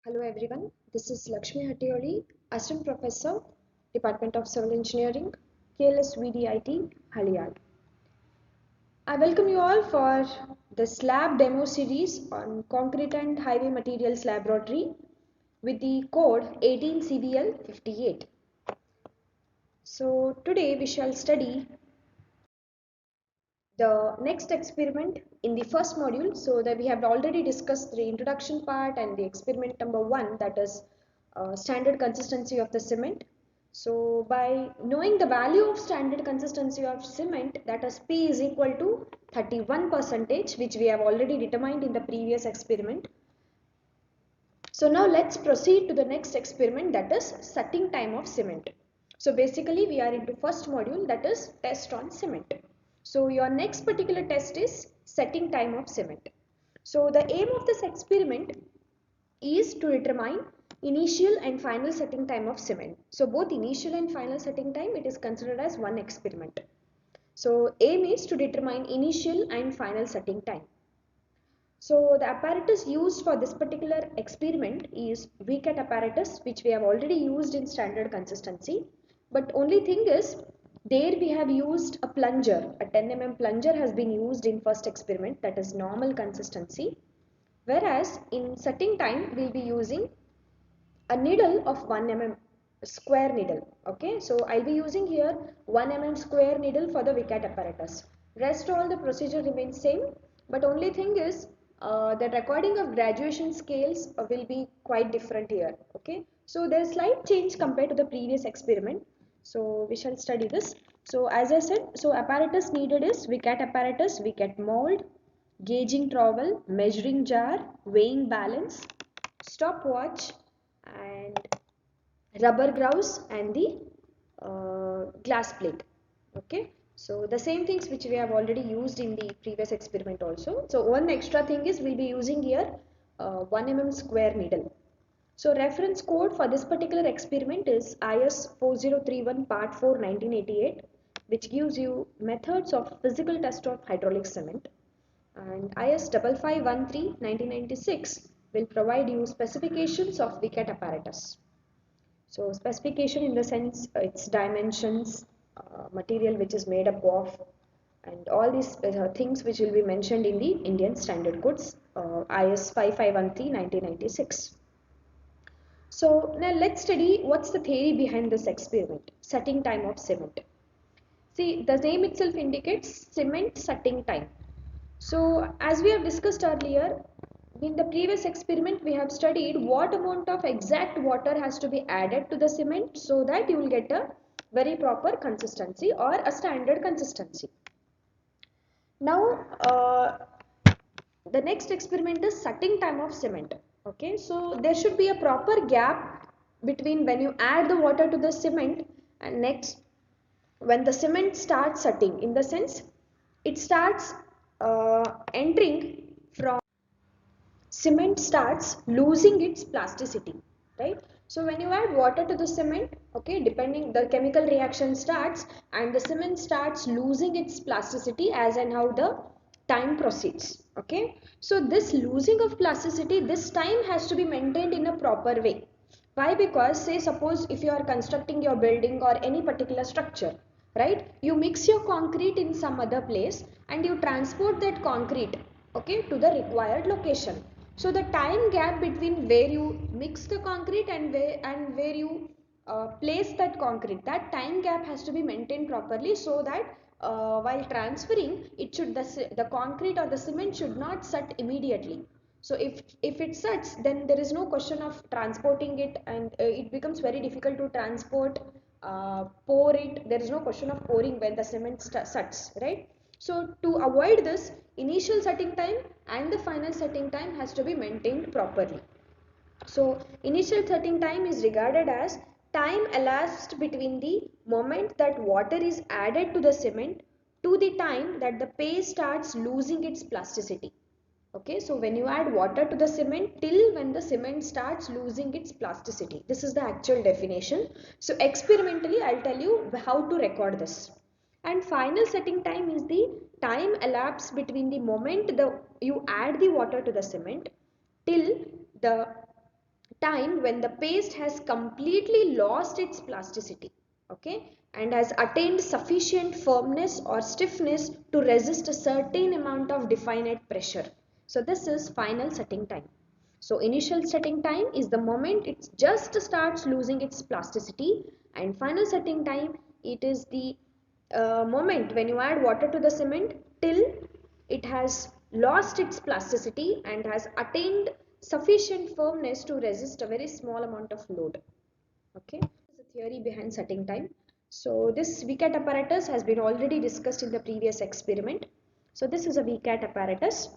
Hello everyone, this is Lakshmi Hattioli, Assistant Professor, Department of Civil Engineering, KLS VDIT, Haliyal. I welcome you all for this lab demo series on Concrete and Highway Materials Laboratory with the code 18CBL58. So today we shall study the next experiment in the first module. So that we have already discussed the introduction part and the experiment number 1, that is standard consistency of the cement. So by knowing the value of standard consistency of cement, that is P is equal to 31%, which we have already determined in the previous experiment. So now let's proceed to the next experiment, that is setting time of cement. So basically we are into first module, that is test on cement. So your next particular test is setting time of cement. So the aim of this experiment is to determine initial and final setting time of cement. So both initial and final setting time, it is considered as one experiment. So aim is to determine initial and final setting time. So the apparatus used for this particular experiment is VCAT apparatus, which we have already used in standard consistency. But only thing is, there we have used a plunger. A 10 mm plunger has been used in first experiment, that is normal consistency. Whereas in setting time, we will be using a needle of 1 mm square needle. Okay, so I'll be using here 1 mm square needle for the VCAT apparatus. Rest all the procedure remains same, but only thing is the recording of graduation scales will be quite different here. Okay, so there's slight change compared to the previous experiment. So we shall study this. So as I said, so apparatus needed is VCAT apparatus, VCAT mold, gauging trowel, measuring jar, weighing balance, stopwatch, and rubber grouse and the glass plate. Okay, so the same things which we have already used in the previous experiment also. So one extra thing is we'll be using here 1 mm square needle. So reference code for this particular experiment is IS 4031 part 4 1988, which gives you methods of physical test of hydraulic cement, and IS 5513 1996 will provide you specifications of VCAT apparatus. So specification in the sense its dimensions, material which is made up of, and all these things which will be mentioned in the Indian Standard Codes IS 5513 1996. So now let's study what's the theory behind this experiment, setting time of cement. See, the name itself indicates cement setting time. So as we have discussed earlier, in the previous experiment we have studied what amount of exact water has to be added to the cement so that you will get a very proper consistency or a standard consistency. Now the next experiment is setting time of cement. Okay, so there should be a proper gap between when you add the water to the cement and next when the cement starts setting, in the sense it starts entering from cement starts losing its plasticity, right? So when you add water to the cement, okay, depending the chemical reaction starts and the cement starts losing its plasticity as and how the time proceeds. Okay, so this losing of plasticity, this time has to be maintained in a proper way. Why? Because say suppose if you are constructing your building or any particular structure, right, you mix your concrete in some other place and you transport that concrete, okay, to the required location. So the time gap between where you mix the concrete and where you place that concrete, that time gap has to be maintained properly, so that while transferring it should, the concrete or the cement should not set immediately. So if it sets, then there is no question of transporting it, and it becomes very difficult to transport, pour it. There is no question of pouring when the cement sets, right? So to avoid this, initial setting time and the final setting time has to be maintained properly. So initial setting time is regarded as time elapsed between the moment that water is added to the cement to the time that the paste starts losing its plasticity. Okay, so when you add water to the cement till when the cement starts losing its plasticity. This is the actual definition. So experimentally I'll tell you how to record this. And final setting time is the time elapsed between the moment you add the water to the cement till the time when the paste has completely lost its plasticity, okay, and has attained sufficient firmness or stiffness to resist a certain amount of definite pressure. So this is final setting time. So initial setting time is the moment it just starts losing its plasticity, and final setting time, it is the moment when you add water to the cement till it has lost its plasticity and has attained sufficient firmness to resist a very small amount of load. Okay, this is the theory behind setting time. So this VCAT apparatus has been already discussed in the previous experiment. So this is a VCAT apparatus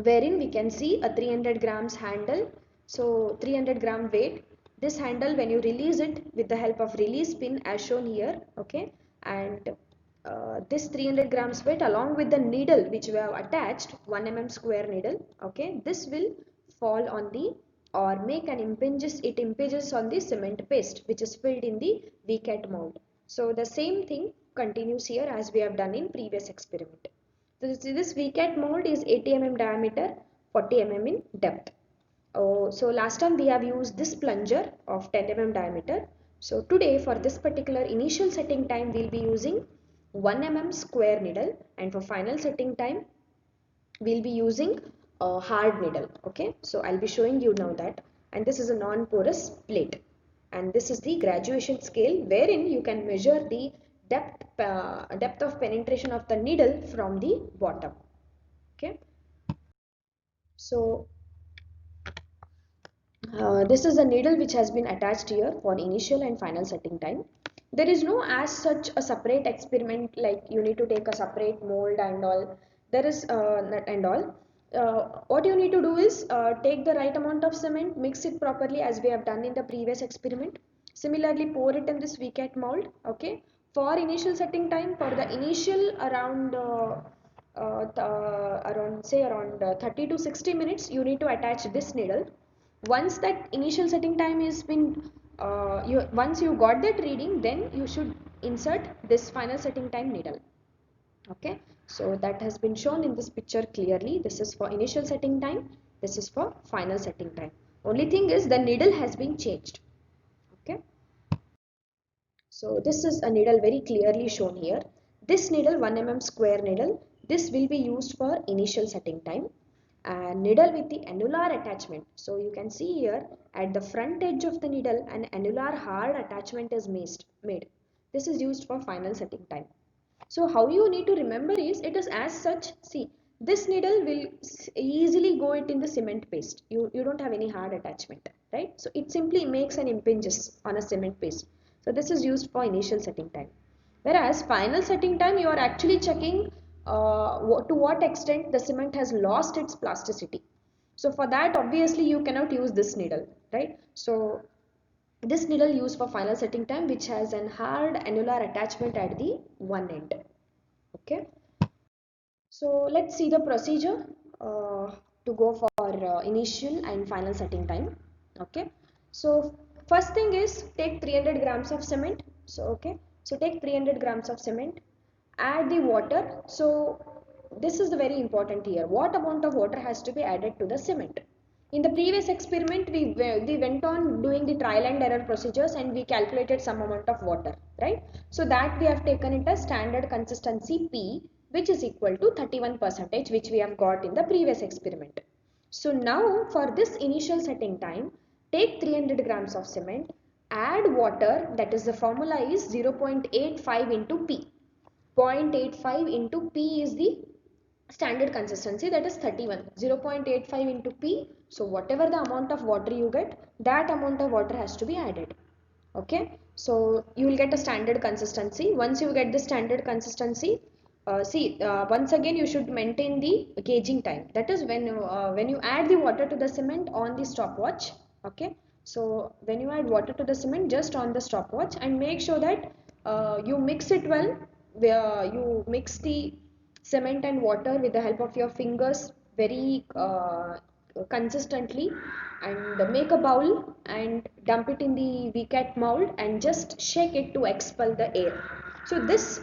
wherein we can see a 300 grams handle. So 300-gram weight. This handle, when you release it with the help of release pin as shown here, okay, and this 300 grams weight along with the needle which we have attached, 1 mm square needle, okay, this will fall on the or make an impinges on the cement paste which is filled in the VCAT mold. So the same thing continues here as we have done in previous experiment. This VCAT mold is 80 mm diameter, 40 mm in depth. Oh, so last time we have used this plunger of 10 mm diameter. So today for this particular initial setting time we will be using 1 mm square needle, and for final setting time we will be using a hard needle. Okay, so I'll be showing you now that, and this is a non-porous plate, and this is the graduation scale wherein you can measure the depth of penetration of the needle from the bottom. Okay, so this is a needle which has been attached here for initial and final setting time. There is no as such a separate experiment like you need to take a separate mold and all. There is and all. What you need to do is take the right amount of cement, mix it properly as we have done in the previous experiment. Similarly, pour it in this VCAT mold. Okay. For initial setting time, for the initial around 30 to 60 minutes, you need to attach this needle. Once that initial setting time has been once you got that reading, then you should insert this final setting time needle. Okay, so that has been shown in this picture clearly. This is for initial setting time, this is for final setting time. Only thing is the needle has been changed. Okay, so this is a needle very clearly shown here. This needle, 1 mm square needle, this will be used for initial setting time. And needle with the annular attachment. So you can see here at the front edge of the needle an annular hard attachment is made. This is used for final setting time. So how you need to remember is it is as such. See, this needle will easily go it in the cement paste. You don't have any hard attachment, right? So it simply makes an impinges on a cement paste. So this is used for initial setting time. Whereas final setting time, you are actually checking to what extent the cement has lost its plasticity. So for that, obviously you cannot use this needle, right? So this needle used for final setting time which has an hard annular attachment at the one end. Okay. So let's see the procedure to go for initial and final setting time. Okay. So first thing is take 300 grams of cement. So okay. So take 300 grams of cement, add the water. So this is the very important here. What amount of water has to be added to the cement? In the previous experiment, we went on doing the trial and error procedures and we calculated some amount of water, right? So that we have taken it as standard consistency P, which is equal to 31%, which we have got in the previous experiment. So now for this initial setting time, take 300 grams of cement, add water, that is the formula is 0.85 into P. 0.85 into P is the standard consistency, that is 31. 0.85 into P. So whatever the amount of water you get, that amount of water has to be added. Okay, so you will get a standard consistency. Once you get the standard consistency, once again you should maintain the gauging time. That is when you add the water to the cement on the stopwatch. Okay, so when you add water to the cement, just on the stopwatch, and make sure that you mix it well. Where you mix the cement and water with the help of your fingers very consistently, and make a bowl and dump it in the VCAT mold and just shake it to expel the air. So this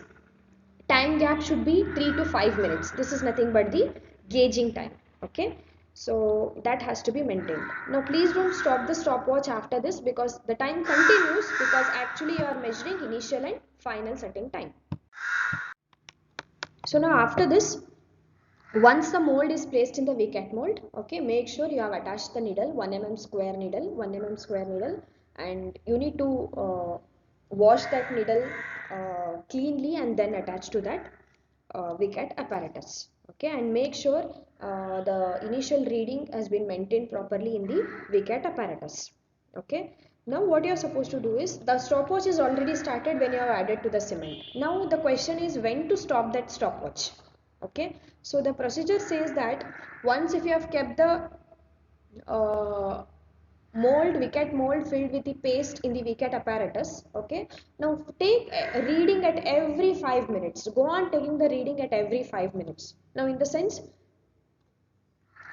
time gap should be 3 to 5 minutes. This is nothing but the gauging time. Okay. So that has to be maintained. Now please don't stop the stopwatch after this, because the time continues, because actually you are measuring initial and final setting time. So now after this, once the mold is placed in the VCAT mold, okay, make sure you have attached the needle, 1 mm square needle, 1 mm square needle, and you need to wash that needle cleanly and then attach to that VCAT apparatus. Okay, and make sure the initial reading has been maintained properly in the VCAT apparatus. Okay, now what you are supposed to do is, the stopwatch is already started when you have added to the cement. Now the question is when to stop that stopwatch. Okay, so the procedure says that once if you have kept the uh, mold, VCAT mold filled with the paste in the VCAT apparatus, okay, now take a reading at every 5 minutes. Go on taking the reading at every 5 minutes. Now in the sense,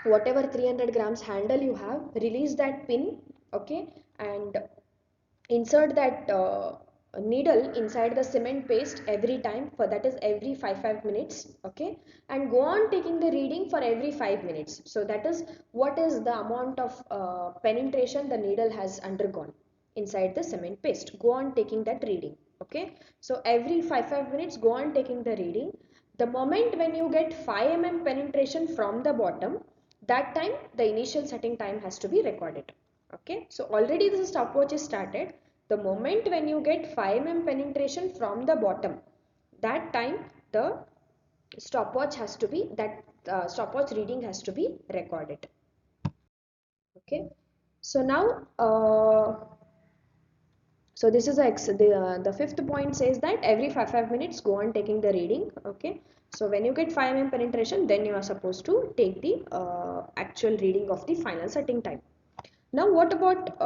whatever 300 grams handle you have, release that pin, okay, and insert that needle inside the cement paste every time, for that is every 5 minutes, okay, and go on taking the reading for every 5 minutes. So that is what is the amount of penetration the needle has undergone inside the cement paste. Go on taking that reading, okay. So every 5 minutes go on taking the reading. The moment when you get 5 mm penetration from the bottom, that time the initial setting time has to be recorded. Okay, so already the stopwatch is started. The moment when you get 5 mm penetration from the bottom, that time the stopwatch has to be, that stopwatch reading has to be recorded. Okay, so now so this is the fifth point says that every 5 minutes go on taking the reading. Okay, so when you get 5 mm penetration, then you are supposed to take the actual reading of the final setting time. Now what about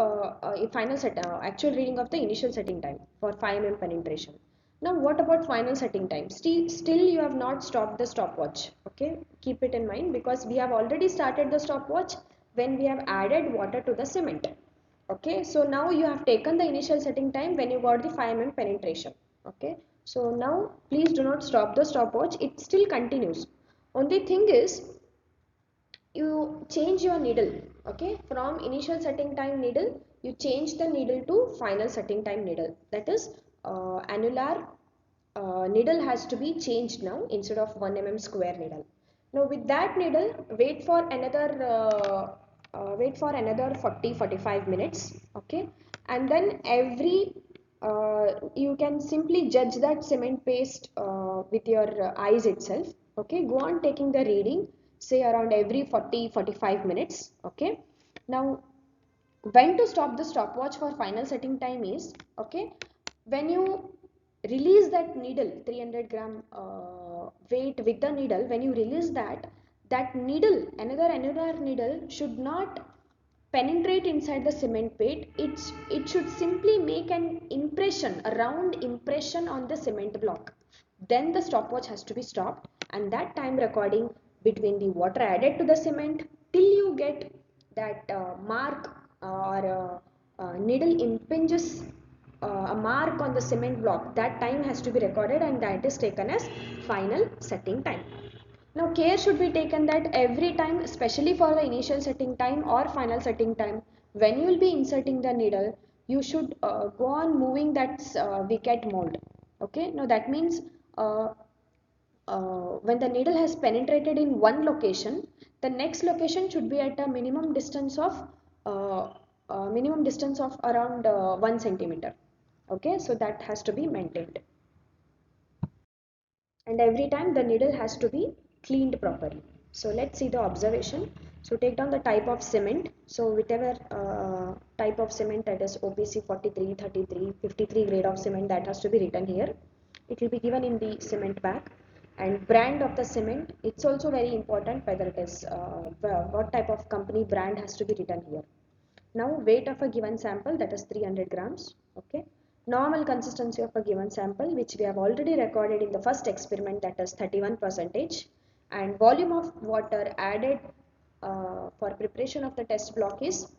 actual reading of the initial setting time for 5 mm penetration? Now what about final setting time? Still you have not stopped the stopwatch. Okay, keep it in mind, because we have already started the stopwatch when we have added water to the cement. Okay, so now you have taken the initial setting time when you got the 5 mm penetration. Okay, so now please do not stop the stopwatch. It still continues. Only thing is, you change your needle, okay, from initial setting time needle you change the needle to final setting time needle. That is annular needle has to be changed now instead of 1 mm square needle. Now with that needle, wait for another 40-45 minutes, okay, and then every you can simply judge that cement paste with your eyes itself. Okay, go on taking the reading, say around every 40-45 minutes. Okay, now when to stop the stopwatch for final setting time is, okay, when you release that needle, 300 gram weight with the needle, when you release that, that needle, another needle should not penetrate inside the cement pit. It should simply make an impression, a round impression on the cement block. Then the stopwatch has to be stopped, and that time recording between the water added to the cement till you get that mark or needle impinges a mark on the cement block, that time has to be recorded, and that is taken as final setting time. Now care should be taken that every time, especially for the initial setting time or final setting time, when you will be inserting the needle, you should go on moving that VCAT mold. Okay, now that means uh, when the needle has penetrated in one location, the next location should be at a uh, minimum distance of around 1 centimeter. Okay, so that has to be maintained, and every time the needle has to be cleaned properly. So let's see the observation. So take down the type of cement. So whichever type of cement, that is OPC 43, 33, 53 grade of cement, that has to be written here. It will be given in the cement bag. And brand of the cement, it's also very important whether it is what type of company brand has to be written here. Now weight of a given sample, that is 300 grams. Okay. Normal consistency of a given sample, which we have already recorded in the first experiment, that is 31 percentage. And volume of water added for preparation of the test block is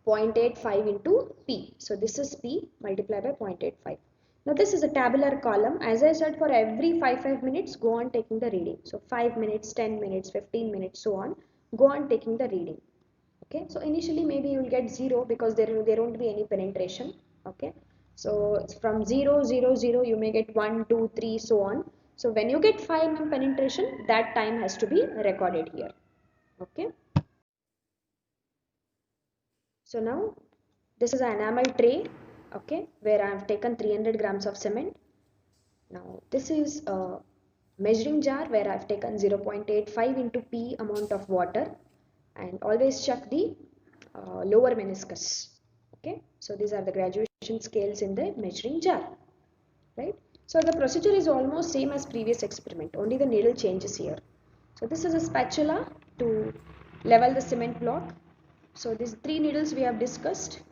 0.85 into P. So this is P multiplied by 0.85. Now this is a tabular column. As I said, for every 5 minutes, go on taking the reading. So 5 minutes, 10 minutes, 15 minutes, so on. Go on taking the reading. Okay. So initially maybe you will get 0 because there won't be any penetration. Okay. So from 0, 0, 0, you may get 1, 2, 3, so on. So when you get 5 mm penetration, that time has to be recorded here. Okay. So now this is an enamel tray, okay, where I have taken 300 grams of cement. Now this is a measuring jar where I have taken 0.85 into P amount of water, and always check the lower meniscus. Okay, so these are the graduation scales in the measuring jar, right? So the procedure is almost same as previous experiment, only the needle changes here. So this is a spatula to level the cement block. So these three needles we have discussed.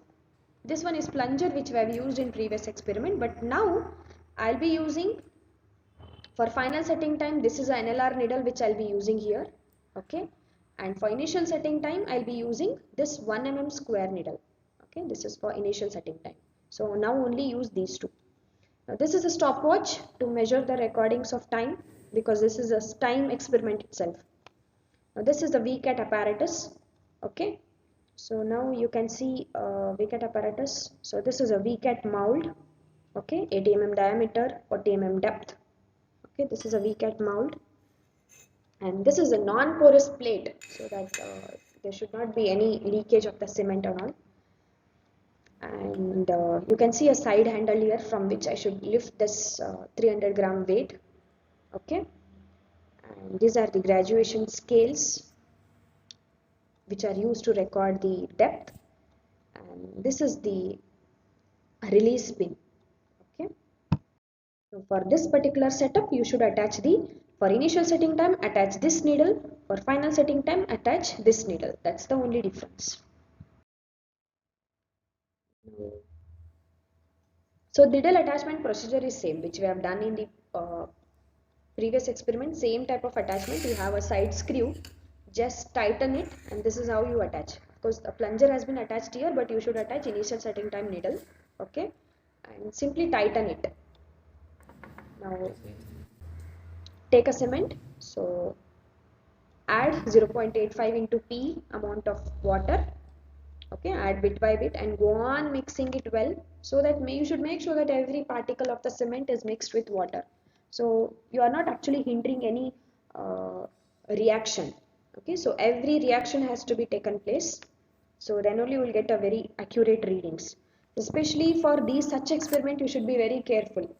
This one is plunger which we have used in previous experiment, but now I'll be using for final setting time. This is an NLR needle which I'll be using here, okay, and for initial setting time I'll be using this 1 mm square needle, okay. This is for initial setting time, so now only use these two. Now this is a stopwatch to measure the recordings of time because this is a time experiment itself. Now this is the VCAT apparatus, okay. So now you can see VCAT apparatus. So this is a VCAT mold, okay, 80 mm diameter, 40 mm depth. Okay, this is a VCAT mold, and this is a non-porous plate so that there should not be any leakage of the cement and all. And you can see a side handle here from which I should lift this 300 gram weight. Okay, and these are the graduation scales which are used to record the depth, and this is the release pin. Okay, so for this particular setup you should attach the, for initial setting time attach this needle, for final setting time attach this needle. That's the only difference. So needle attachment procedure is same which we have done in the previous experiment. Same type of attachment. You have a side screw, just tighten it, and this is how you attach. Of course the plunger has been attached here, but you should attach initial setting time needle, okay, and simply tighten it. Now take a cement, so add 0.85 into P amount of water, okay, add bit by bit and go on mixing it well, so that you should make sure that every particle of the cement is mixed with water, so you are not actually hindering any reaction, okay. So every reaction has to be taken place, so then only you will get a very accurate readings. Especially for these such experiment you should be very careful,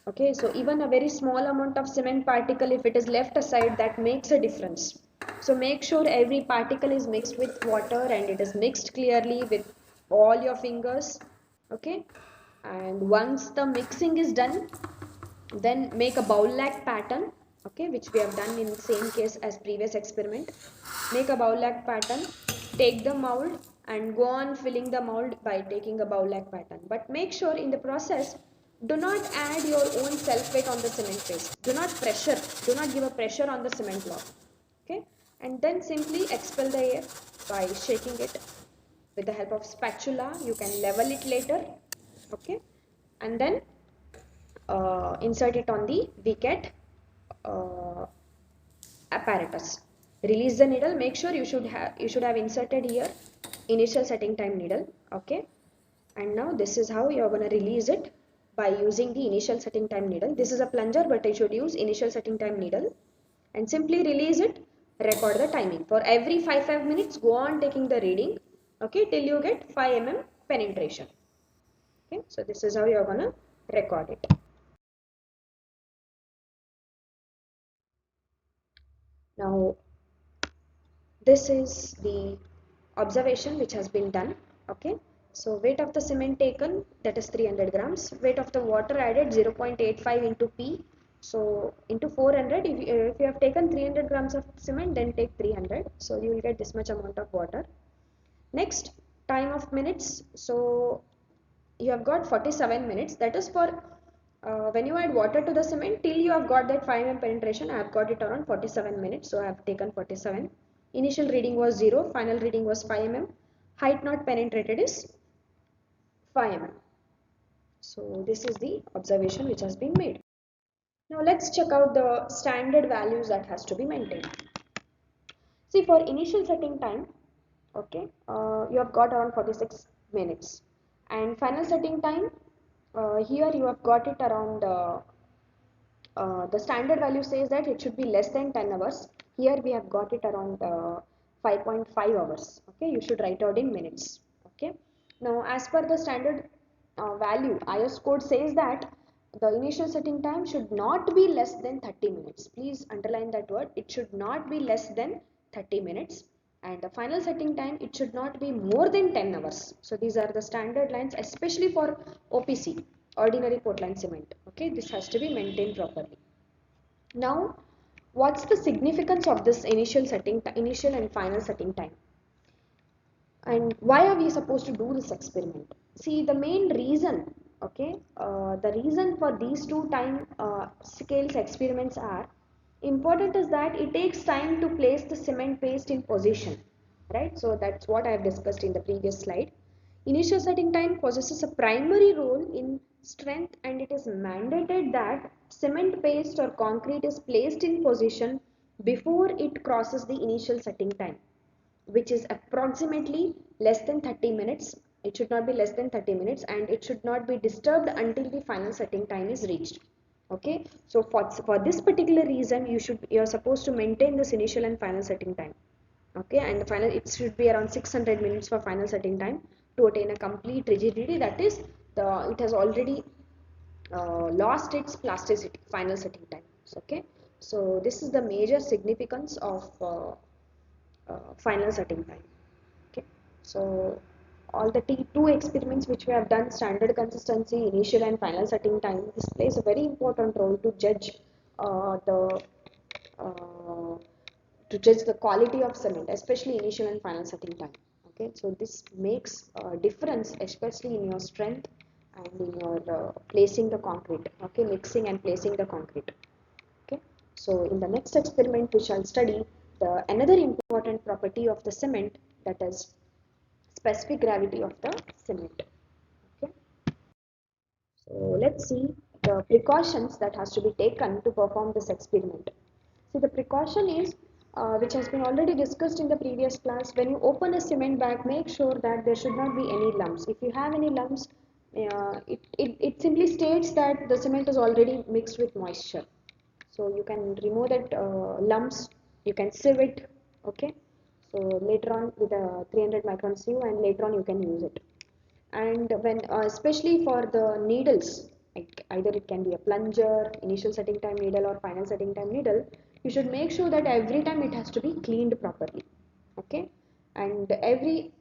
okay. So even a very small amount of cement particle, if it is left aside, that makes a difference. So make sure every particle is mixed with water and it is mixed clearly with all your fingers, okay. And once the mixing is done, then make a bowl like pattern, okay, which we have done in the same case as previous experiment. Make a bowl like pattern, take the mold and go on filling the mold by taking a bowl like pattern, but make sure in the process do not add your own self weight on the cement paste. Do not pressure, do not give a pressure on the cement block, okay. And then simply expel the air by shaking it with the help of spatula. You can level it later, okay, and then insert it on the VCAT uh, apparatus. Release the needle. Make sure you should have inserted here initial setting time needle, okay. And now this is how you are going to release it, by using the initial setting time needle. This is a plunger, but I should use initial setting time needle, and simply release it. Record the timing for every 5 minutes. Go on taking the reading, okay, till you get 5 mm penetration, okay. So this is how you are going to record it. Now this is the observation which has been done, okay. So weight of the cement taken, that is 300 grams. Weight of the water added 0.85 into P, so into 400. If you have taken 300 grams of cement, then take 300, so you will get this much amount of water. Next, time of minutes. So you have got 47 minutes, that is for when you add water to the cement till you have got that 5 mm penetration. I have got it around 47 minutes, so I have taken 47. Initial reading was 0, final reading was 5 mm. Height not penetrated is 5 mm. So this is the observation which has been made. Now let's check out the standard values that has to be maintained. See, for initial setting time, okay, you have got around 46 minutes, and final setting time, here you have got it around, the standard value says that it should be less than 10 hours. Here we have got it around 5.5 hours. Okay, you should write out in minutes. Okay, now as per the standard value, IS code says that the initial setting time should not be less than 30 minutes. Please underline that word. It should not be less than 30 minutes. And the final setting time, it should not be more than 10 hours. So these are the standard lines, especially for OPC, ordinary Portland cement. Okay, this has to be maintained properly. Now, what's the significance of this initial and final setting time? And why are we supposed to do this experiment? See, the main reason, okay, the reason for these two time scales experiments are important is that it takes time to place the cement paste in position, right? So that's what I have discussed in the previous slide. Initial setting time possesses a primary role in strength, and it is mandated that cement paste or concrete is placed in position before it crosses the initial setting time, which is approximately less than 30 minutes. It should not be less than 30 minutes, and it should not be disturbed until the final setting time is reached. Okay, so for this particular reason, you're supposed to maintain this initial and final setting time. Okay, and the final, it should be around 600 minutes for final setting time to attain a complete rigidity, that is, it has already lost its plasticity, final setting time. Okay, so this is the major significance of final setting time. Okay, so all the T2 experiments which we have done, standard consistency, initial and final setting time, this plays a very important role to judge the uh, the quality of cement, especially initial and final setting time. Okay, so this makes a difference, especially in your strength and in your placing the concrete. Okay, mixing and placing the concrete. Okay, so in the next experiment we shall study the another important property of the cement, that is specific gravity of the cement. Okay, so let's see the precautions that has to be taken to perform this experiment. See, the precaution is which has been already discussed in the previous class. When you open a cement bag, make sure that there should not be any lumps. If you have any lumps, it simply states that the cement is already mixed with moisture. So you can remove that lumps, you can sieve it. Okay, so later on with a 300 micron sieve, and later on you can use it. And when especially for the needles, like either it can be a plunger, initial setting time needle, or final setting time needle, you should make sure that every time it has to be cleaned properly. Okay, and every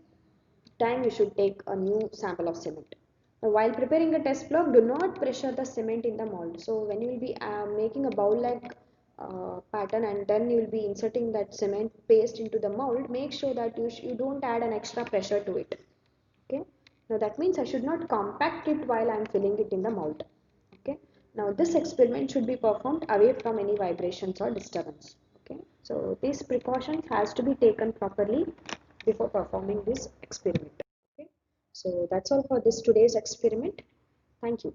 time you should take a new sample of cement. Now, while preparing a test block, do not pressure the cement in the mold. So when you will be making a bowl like pattern, and then you will be inserting that cement paste into the mold, make sure that you don't add an extra pressure to it. Okay, now that means I should not compact it while I am filling it in the mold. Okay, now this experiment should be performed away from any vibrations or disturbance. Okay, so these precautions has to be taken properly before performing this experiment. Okay, so that's all for this today's experiment. Thank you.